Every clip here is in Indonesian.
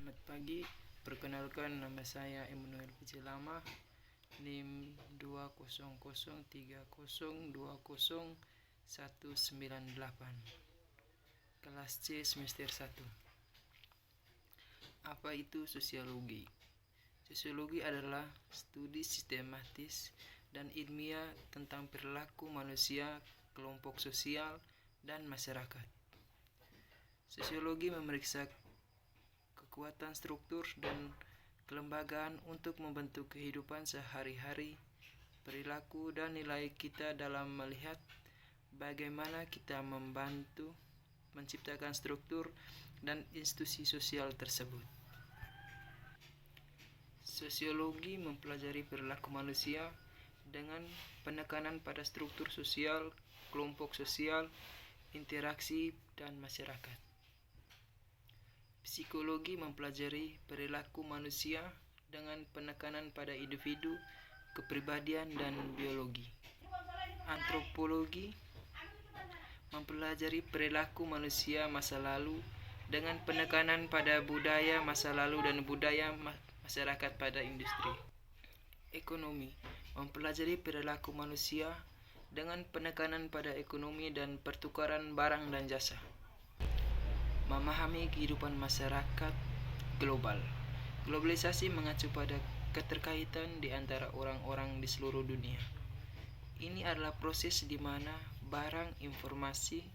Selamat pagi, perkenalkan nama saya Emmanuel Picilama, NIM 20030200198, kelas C semester 1. Apa itu sosiologi? Sosiologi adalah studi sistematis dan ilmiah tentang perilaku manusia, kelompok sosial, dan masyarakat. Sosiologi memeriksa kekuatan struktur dan kelembagaan untuk membentuk kehidupan sehari-hari, perilaku dan nilai kita dalam melihat bagaimana kita membantu menciptakan struktur dan institusi sosial tersebut. Sosiologi mempelajari perilaku manusia dengan penekanan pada struktur sosial, kelompok sosial, interaksi, dan masyarakat. Psikologi mempelajari perilaku manusia dengan penekanan pada individu, kepribadian, dan biologi. Antropologi mempelajari perilaku manusia masa lalu dengan penekanan pada budaya masa lalu dan budaya masyarakat pada industri. Ekonomi mempelajari perilaku manusia dengan penekanan pada ekonomi dan pertukaran barang dan jasa. Memahami kehidupan masyarakat global. Globalisasi mengacu pada keterkaitan di antara orang-orang di seluruh dunia. Ini adalah proses di mana barang, informasi,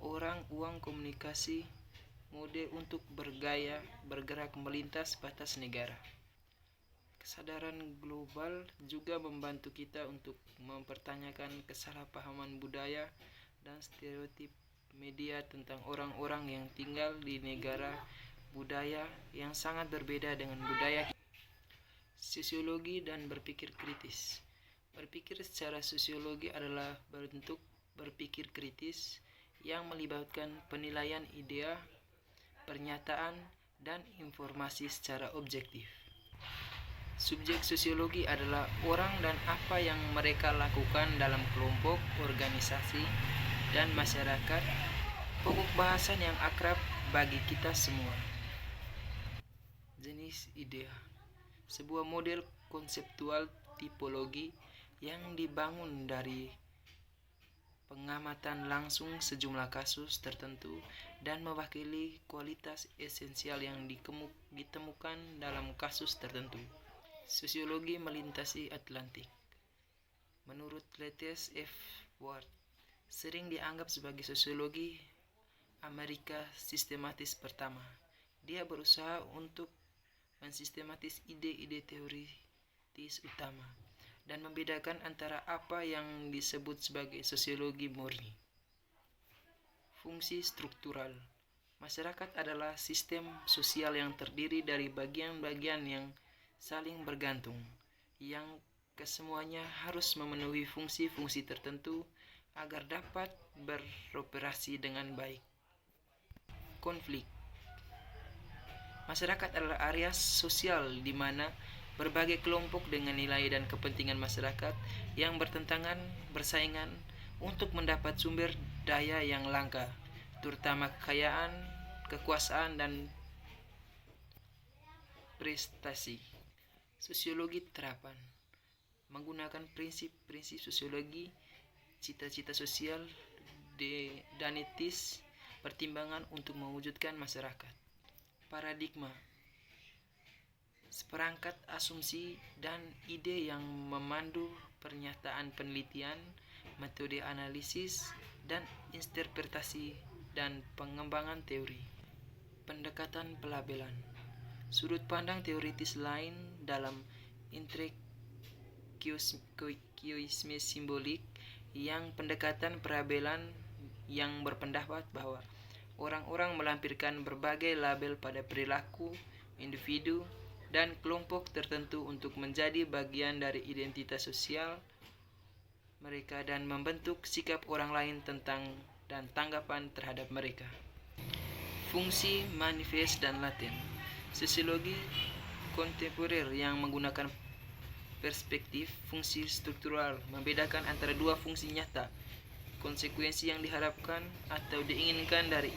orang, uang, komunikasi, mode untuk bergerak melintas batas negara. Kesadaran global juga membantu kita untuk mempertanyakan kesalahpahaman budaya dan stereotip media tentang orang-orang yang tinggal di negara budaya yang sangat berbeda dengan budaya kita. Sosiologi dan berpikir kritis. Berpikir secara sosiologi adalah bentuk berpikir kritis yang melibatkan penilaian ide, pernyataan, dan informasi secara objektif. Subjek sosiologi adalah orang dan apa yang mereka lakukan dalam kelompok, organisasi, dan masyarakat, pokok bahasan yang akrab bagi kita semua. Jenis idea, sebuah model konseptual tipologi yang dibangun dari pengamatan langsung sejumlah kasus tertentu dan mewakili kualitas esensial yang ditemukan dalam kasus tertentu. Sosiologi melintasi Atlantik. Menurut Lettice F. Ward, sering dianggap sebagai sosiologi Amerika sistematis pertama. Dia berusaha untuk mensistematis ide-ide teoritis utama dan membedakan antara apa yang disebut sebagai sosiologi murni. Fungsi struktural. Masyarakat adalah sistem sosial yang terdiri dari bagian-bagian yang saling bergantung, yang kesemuanya harus memenuhi fungsi-fungsi tertentu agar dapat beroperasi dengan baik. Konflik. Masyarakat adalah area sosial di mana berbagai kelompok dengan nilai dan kepentingan masyarakat yang bertentangan bersaingan untuk mendapat sumber daya yang langka, terutama kekayaan, kekuasaan, dan prestasi. Sosiologi terapan menggunakan prinsip-prinsip sosiologi, cita-cita sosial, dan etis pertimbangan untuk mewujudkan masyarakat. Paradigma, seperangkat asumsi dan ide yang memandu pernyataan penelitian, metode analisis, dan interpretasi dan pengembangan teori. Pendekatan pelabelan, sudut pandang teoritis lain dalam intelektualisme simbolik yang pendekatan pelabelan yang berpendapat bahwa orang-orang melampirkan berbagai label pada perilaku individu dan kelompok tertentu untuk menjadi bagian dari identitas sosial mereka dan membentuk sikap orang lain tentang dan tanggapan terhadap mereka. Fungsi manifest dan laten. Sosiologi kontemporer yang menggunakan perspektif fungsi struktural membedakan antara dua fungsi nyata, konsekuensi yang diharapkan atau diinginkan dari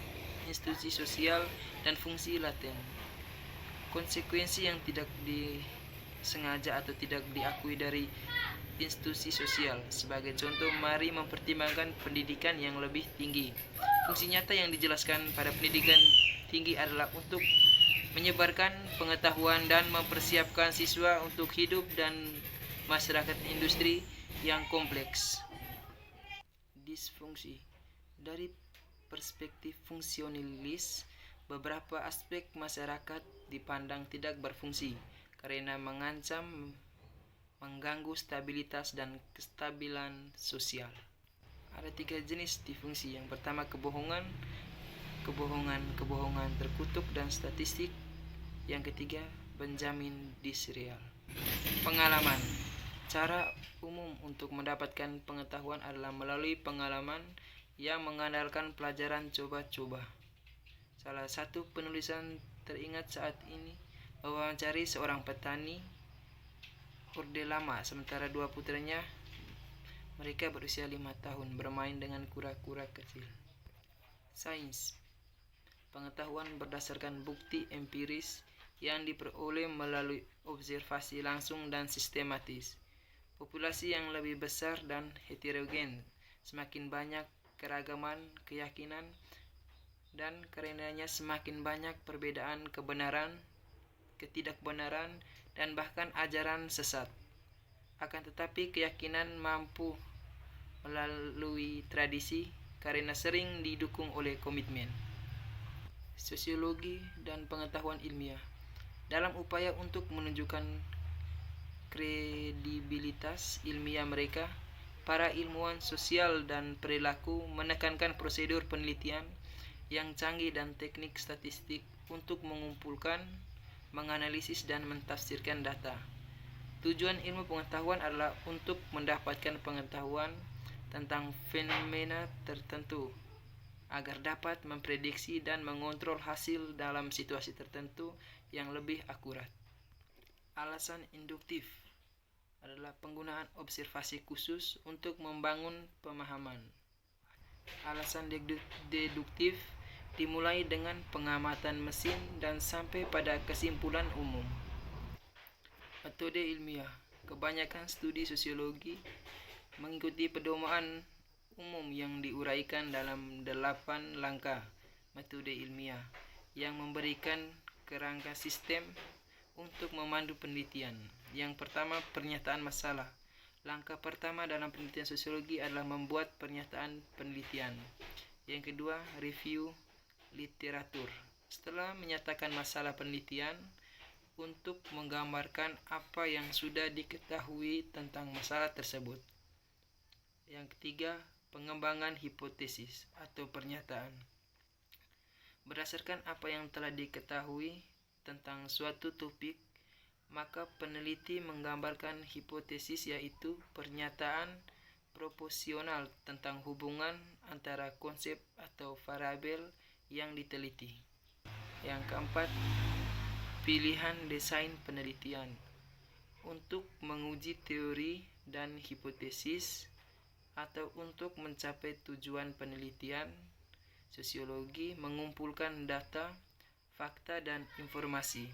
institusi sosial, dan fungsi laten. konsekuensi yang tidak disengaja atau tidak diakui dari institusi sosial. Sebagai contoh, mari mempertimbangkan pendidikan yang lebih tinggi. Fungsi nyata yang dijelaskan pada pendidikan tinggi adalah untuk menyebarkan pengetahuan dan mempersiapkan siswa untuk hidup dan masyarakat industri yang kompleks. Disfungsi. Dari perspektif fungsionalis, beberapa aspek masyarakat dipandang tidak berfungsi karena mengancam mengganggu stabilitas dan kestabilan sosial. Ada 3 jenis disfungsi. Yang pertama, kebohongan terkutuk dan statistik. Yang ketiga, Benjamin Disraeli. Pengalaman. Cara umum untuk mendapatkan pengetahuan adalah melalui pengalaman yang mengandalkan pelajaran coba-coba. Salah satu penulisan teringat saat ini mewawancari seorang petani orde lama, sementara 2 putranya, mereka berusia 5 tahun, bermain dengan kura-kura kecil. Sains. Pengetahuan berdasarkan bukti empiris yang diperoleh melalui observasi langsung dan sistematis. Populasi yang lebih besar dan heterogen, semakin banyak keragaman keyakinan, dan karenanya semakin banyak perbedaan kebenaran, ketidakbenaran, dan bahkan ajaran sesat. Akan tetapi keyakinan mampu melalui tradisi karena sering didukung oleh komitmen. Sosiologi dan pengetahuan ilmiah. Dalam upaya untuk menunjukkan kredibilitas ilmiah mereka, para ilmuwan sosial dan perilaku menekankan prosedur penelitian yang canggih dan teknik statistik untuk mengumpulkan, menganalisis, dan mentafsirkan data. Tujuan ilmu pengetahuan adalah untuk mendapatkan pengetahuan tentang fenomena tertentu agar dapat memprediksi dan mengontrol hasil dalam situasi tertentu yang lebih akurat. Alasan induktif adalah penggunaan observasi khusus untuk membangun pemahaman. Alasan deduktif dimulai dengan pengamatan mesin dan sampai pada kesimpulan umum. Metode ilmiah. Kebanyakan studi sosiologi mengikuti pedoman umum yang diuraikan dalam 8 langkah metode ilmiah yang memberikan kerangka sistem untuk memandu penelitian. Yang pertama, pernyataan masalah. Langkah pertama dalam penelitian sosiologi adalah membuat pernyataan penelitian. Yang kedua, review literatur. Setelah menyatakan masalah penelitian, untuk menggambarkan apa yang sudah diketahui tentang masalah tersebut. Yang ketiga, pengembangan hipotesis atau pernyataan. Berdasarkan apa yang telah diketahui tentang suatu topik, maka peneliti menggambarkan hipotesis, yaitu pernyataan proporsional tentang hubungan antara konsep atau variabel yang diteliti. Yang keempat, pilihan desain penelitian. Untuk menguji teori dan hipotesis atau untuk mencapai tujuan penelitian, sosiologi mengumpulkan data, fakta, dan informasi.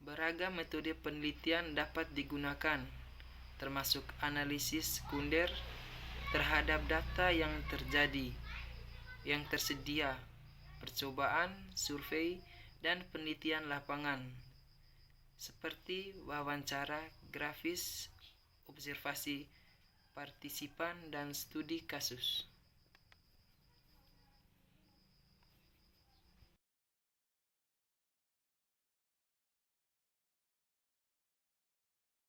Beragam metode penelitian dapat digunakan, termasuk analisis sekunder terhadap data yang tersedia, percobaan, survei, dan penelitian lapangan, seperti wawancara grafis, observasi partisipan, dan studi kasus.